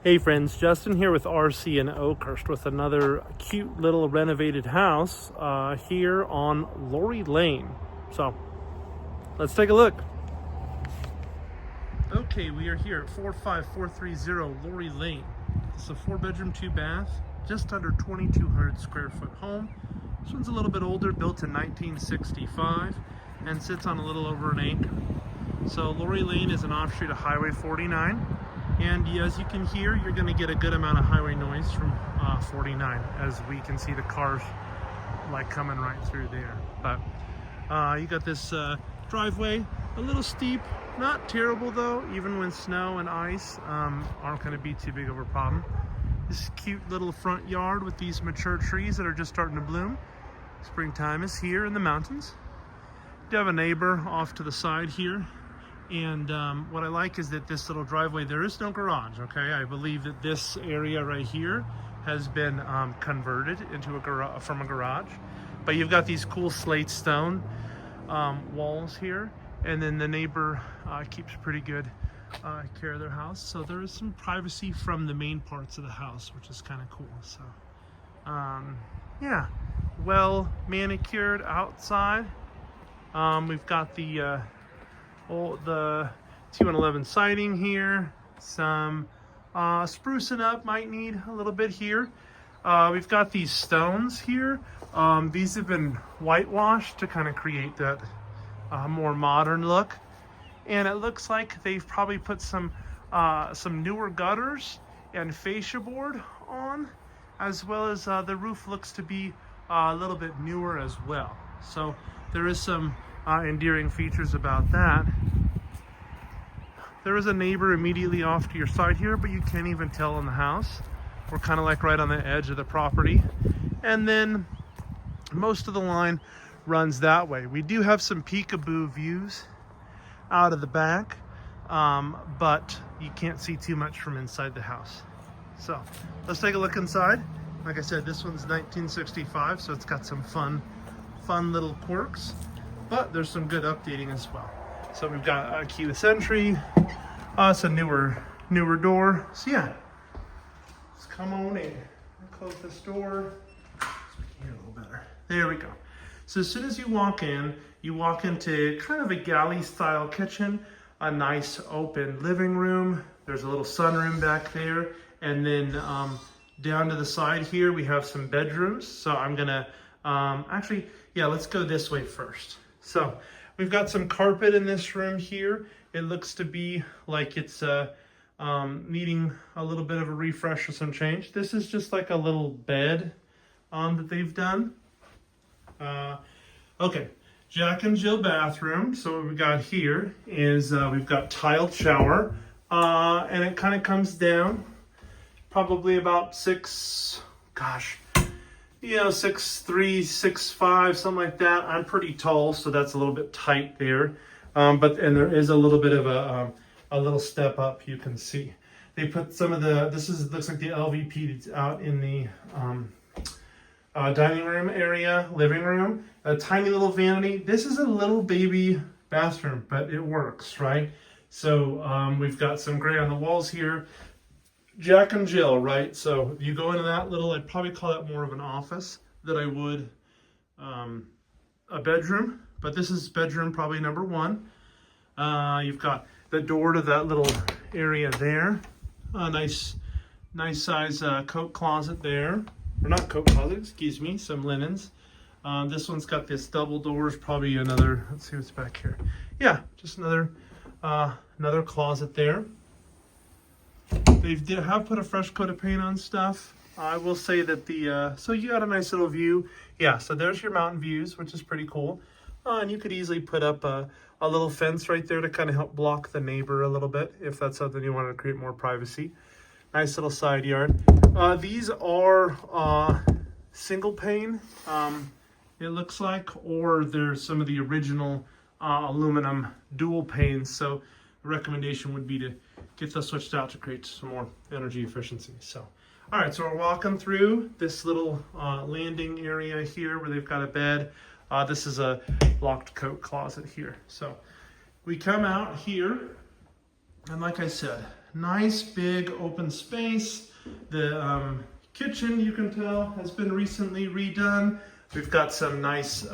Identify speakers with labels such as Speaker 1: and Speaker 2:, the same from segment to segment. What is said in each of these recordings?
Speaker 1: Hey friends, Justin here with RC in Oakhurst with another cute little renovated house here on Lauri Lane. So let's take a look. Okay, we are here at 45430 Lauri Lane. It's a 4-bedroom, 2-bath, just under 2,200 square foot home. This one's a little bit older, built in 1965, and sits on a little over an acre. So Lauri Lane is an offshoot of Highway 49. And as you can hear, you're going to get a good amount of highway noise from 49, as we can see the cars like coming right through there. But you got this driveway, a little steep, not terrible though, even when snow and ice aren't going to be too big of a problem. This cute little front yard with these mature trees that are just starting to bloom. Springtime is here in the mountains. You have a neighbor off to the side here. And what I like is that this little driveway, there is no garage, okay? I believe that this area right here has been converted into a garage, from a garage. But you've got these cool slate stone walls here. And then the neighbor keeps pretty good care of their house. So there is some privacy from the main parts of the house, which is kind of cool. So, yeah, well manicured outside. We've got the 211 siding here, some sprucing up might need a little bit here. We've got these stones here. These have been whitewashed to kind of create that more modern look, and it looks like they've probably put some newer gutters and fascia board on, as well as the roof looks to be a little bit newer as well. So there is some endearing features about that. There is a neighbor immediately off to your side here, but you can't even tell in the house. We're kind of like right on the edge of the property. And then most of the line runs that way. We do have some peekaboo views out of the back, but you can't see too much from inside the house. So let's take a look inside. Like I said, this one's 1965, so it's got some fun little quirks. But there's some good updating as well. So we've got a keyless entry. It's a newer door. So yeah, let's come on in. Close this door. Here a little better. There we go. So as soon as you walk into kind of a galley style kitchen, a nice open living room. There's a little sunroom back there. And then down to the side here, we have some bedrooms. So I'm gonna, actually, yeah, let's go this way first. So we've got some carpet in this room here. It looks to be like it's needing a little bit of a refresh or some change. This is just like a little bed that they've done. Okay, Jack and Jill bathroom. So what we got here is we've got tiled shower, and it kind of comes down probably about 6'3", 6'5", something like that. I'm pretty tall, so that's a little bit tight there. And there is a little bit of a little step up. You can see they put some of the. Looks like the LVP that's out in the dining room area, living room. A tiny little vanity. This is a little baby bathroom, but it works, right? So we've got some gray on the walls here. Jack and Jill, right? So if you go into that little, I'd probably call that more of an office than I would a bedroom. But this is bedroom probably number 1. You've got the door to that little area there. A nice size coat closet there. Or not coat closet, excuse me, some linens. This one's got this double doors, probably another, let's see what's back here. Yeah, just another closet there. They have put a fresh coat of paint on stuff. I will say that so you got a nice little view. Yeah, so there's your mountain views, which is pretty cool. And you could easily put up a little fence right there to kind of help block the neighbor a little bit, if that's something you want to create more privacy. Nice little side yard. These are single pane, it looks like, or there's some of the original aluminum dual panes. So the recommendation would be to get those switched out to create some more energy efficiency. So, all right, so we're walking through this little landing area here where they've got a bed. This is a locked coat closet here. So we come out here, and like I said, nice big open space. The kitchen, you can tell, has been recently redone. We've got some nice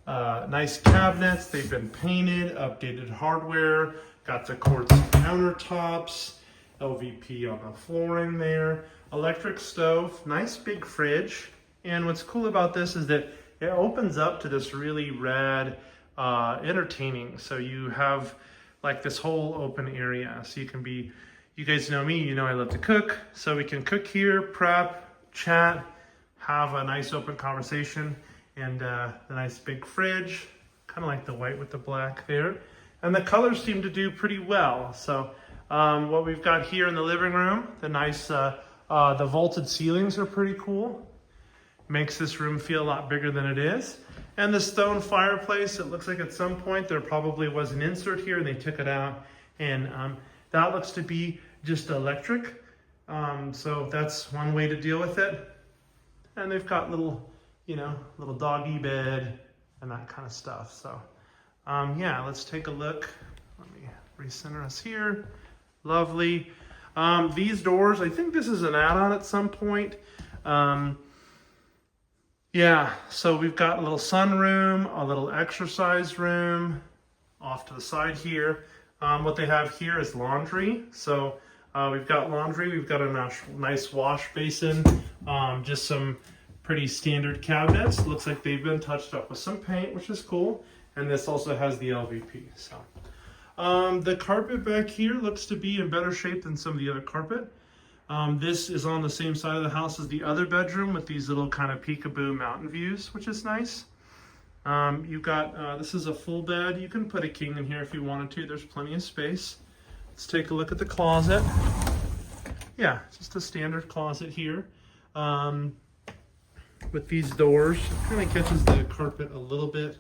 Speaker 1: nice cabinets. They've been painted, updated hardware, got the quartz countertops, LVP on the flooring there, electric stove, nice big fridge. And what's cool about this is that it opens up to this really rad entertaining. So you have like this whole open area. So you can be, you guys know me, you know I love to cook. So we can cook here, prep, chat, have a nice open conversation. And the nice big fridge, kind of like the white with the black there. And the colors seem to do pretty well. So what we've got here in the living room, the nice, the vaulted ceilings are pretty cool. Makes this room feel a lot bigger than it is. And the stone fireplace, it looks like at some point there probably was an insert here and they took it out. And that looks to be just electric. So that's one way to deal with it. And they've got little, you know, little doggy bed and that kind of stuff. So yeah, let's take a look. Let me recenter us here. Lovely. These doors, I think this is an add-on at some point. Yeah, so we've got a little sunroom, a little exercise room off to the side here. What they have here is laundry. So we've got laundry, we've got a nice wash basin, just some pretty standard cabinets. Looks like they've been touched up with some paint, which is cool. And this also has the LVP. So the carpet back here looks to be in better shape than some of the other carpet. This is on the same side of the house as the other bedroom with these little kind of peekaboo mountain views, which is nice. You've got, this is a full bed. You can put a king in here if you wanted to. There's plenty of space. Let's take a look at the closet. Yeah, just a standard closet here. With these doors, it kind of catches the carpet a little bit.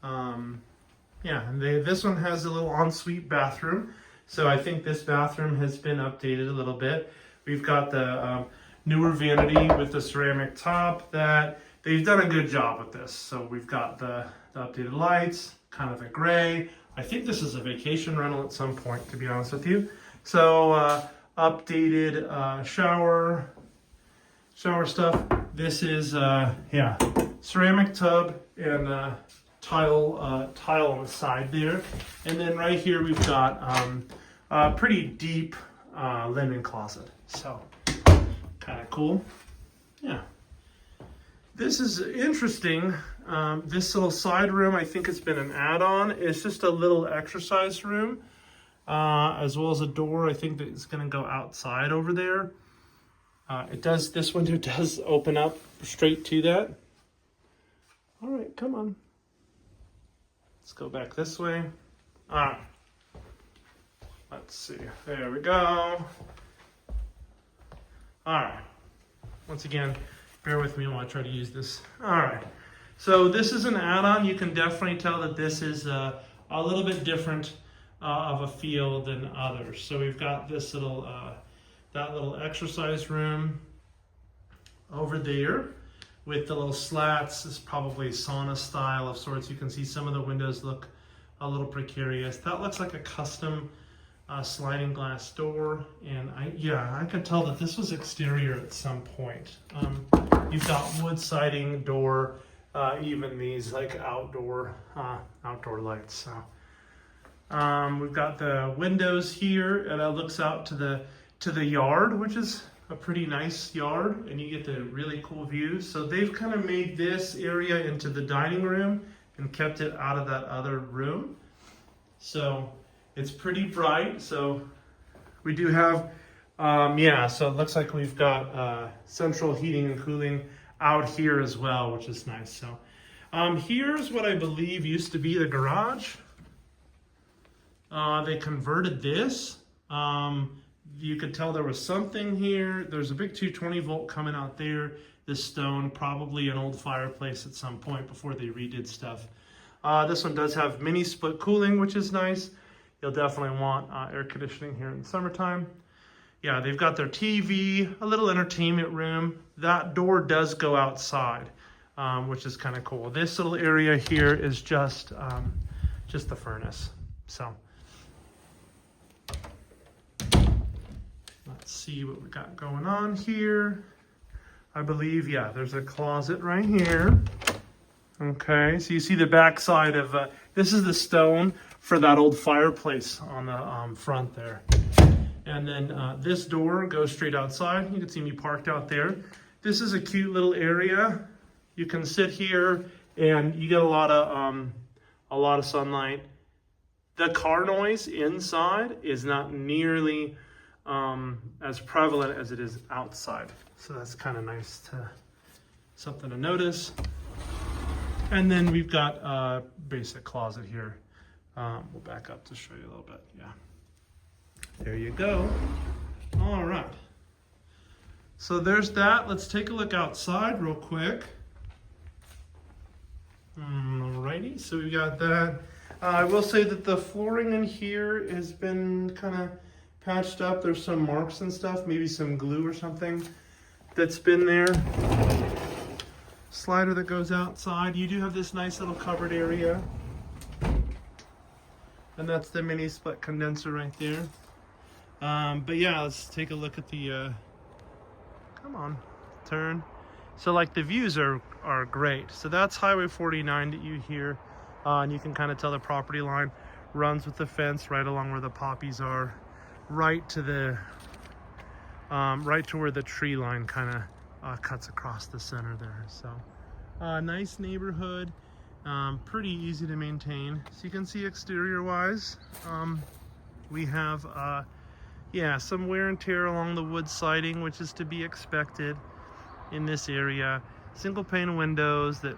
Speaker 1: Yeah, and this one has a little ensuite bathroom. So I think this bathroom has been updated a little bit. We've got the newer vanity with the ceramic top that they've done a good job with this. So we've got the updated lights, kind of the gray. I think this is a vacation rental at some point, to be honest with you. So updated shower stuff. This is, yeah, ceramic tub and tile on the side there. And then right here we've got a pretty deep linen closet. So kind of cool. Yeah. This is interesting. This little side room, I think it's been an add-on. It's just a little exercise room, as well as a door. I think that it's going to go outside over there. This window does open up straight to that. All right, come on. Let's go back this way. All right. Let's see. There we go. All right. Once again, bear with me while I try to use this. All right. So this is an add-on. You can definitely tell that this is a little bit different of a feel than others. So we've got this little, that little exercise room over there with the little slats. It's probably sauna style of sorts. You can see some of the windows look a little precarious. That looks like a custom sliding glass door. And I could tell that this was exterior at some point. You've got wood siding door, even these like outdoor lights. So we've got the windows here, and it looks out to the yard, which is a pretty nice yard, and you get the really cool views. So they've kind of made this area into the dining room and kept it out of that other room. So it's pretty bright. So we do have, so it looks like we've got central heating and cooling out here as well, which is nice. So here's what I believe used to be the garage. They converted this. You could tell there was something here. There's a big 220 volt coming out there. This stone, probably an old fireplace at some point before they redid stuff. This one does have mini split cooling, which is nice. You'll definitely want air conditioning here in the summertime. Yeah, they've got their TV, a little entertainment room. That door does go outside, which is kind of cool. This little area here is just the furnace. So see what we got going on here. I believe, yeah, there's a closet right here. Okay, so you see the back side of, this is the stone for that old fireplace on the front there. And then this door goes straight outside. You can see me parked out there. This is a cute little area. You can sit here and you get a lot of sunlight. The car noise inside is not nearly as prevalent as it is outside. So that's kind of nice something to notice. And then we've got a basic closet here. We'll back up to show you a little bit. Yeah. There you go. All right. So there's that. Let's take a look outside real quick. Alrighty, so we got that. I will say that the flooring in here has been kind of patched up. There's some marks and stuff, maybe some glue or something that's been there. Slider that goes outside. You do have this nice little covered area. And that's the mini split condenser right there. But yeah, let's take a look at the, come on, turn. So like the views are great. So that's Highway 49 that you hear. And you can kind of tell the property line runs with the fence right along where the poppies are, right to where the tree line kind of cuts across the center there. So nice neighborhood, pretty easy to maintain. So you can see exterior wise, we have yeah, some wear and tear along the wood siding, which is to be expected in this area. Single pane windows that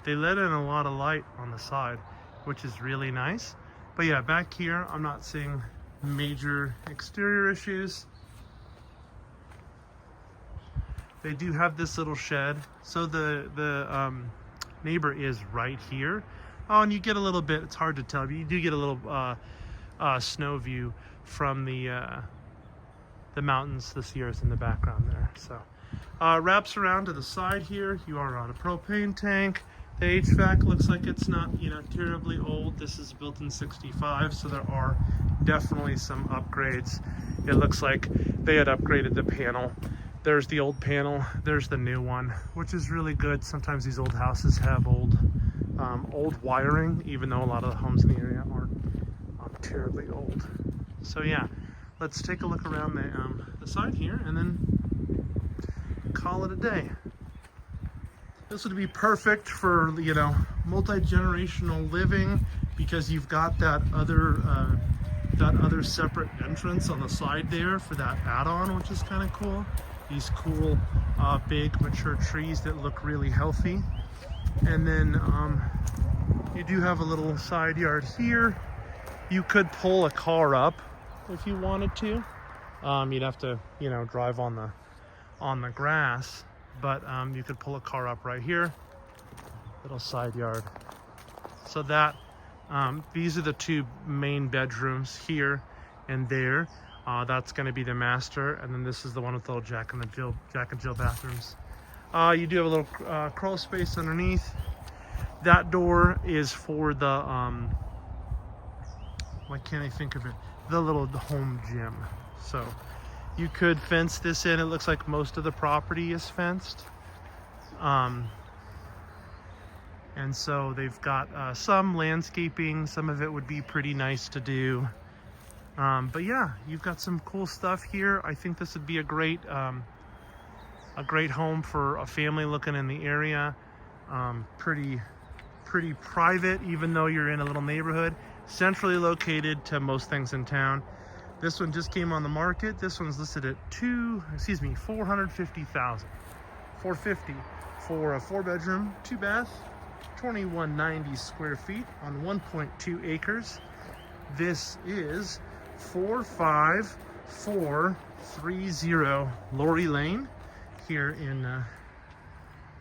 Speaker 1: they let in a lot of light on the side, which is really nice. But yeah, back here, I'm not seeing major exterior issues. They do have this little shed. So the neighbor is right here. Oh, and you get a little bit, it's hard to tell, but you do get a little snow view from the mountains, the Sierras in the background there. So wraps around to the side here. You are on a propane tank. The HVAC looks like it's not, terribly old. This is built in '65, so there are definitely some upgrades. It looks like they had upgraded the panel. There's the old panel, there's the new one, which is really good. Sometimes these old houses have old wiring, even though a lot of the homes in the area aren't terribly old. So yeah, let's take a look around the side here and then call it a day. This would be perfect for, multi-generational living, because you've got that other separate entrance on the side there for that add-on, which is kind of cool. These cool, big, mature trees that look really healthy. And then you do have a little side yard here. You could pull a car up if you wanted to. You'd have to, drive on the grass, but you could pull a car up right here. Little side yard. So that these are the two main bedrooms here and there. That's going to be the master, and then this is the one with the little Jack and Jill bathrooms. You do have a little crawl space underneath. That door is for the why can't I think of it? The little home gym. So you could fence this in. It looks like most of the property is fenced. And so they've got some landscaping. Some of it would be pretty nice to do. But yeah, you've got some cool stuff here. I think this would be a great home for a family looking in the area. Pretty private, even though you're in a little neighborhood. Centrally located to most things in town. This one just came on the market. This one's listed at $450,000. $450 for a 4-bedroom, 2-bath, 2190 square feet on 1.2 acres. This is 45430 Lauri Lane here in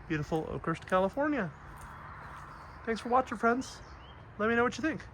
Speaker 1: beautiful Oakhurst, California. Thanks for watching, friends. Let me know what you think.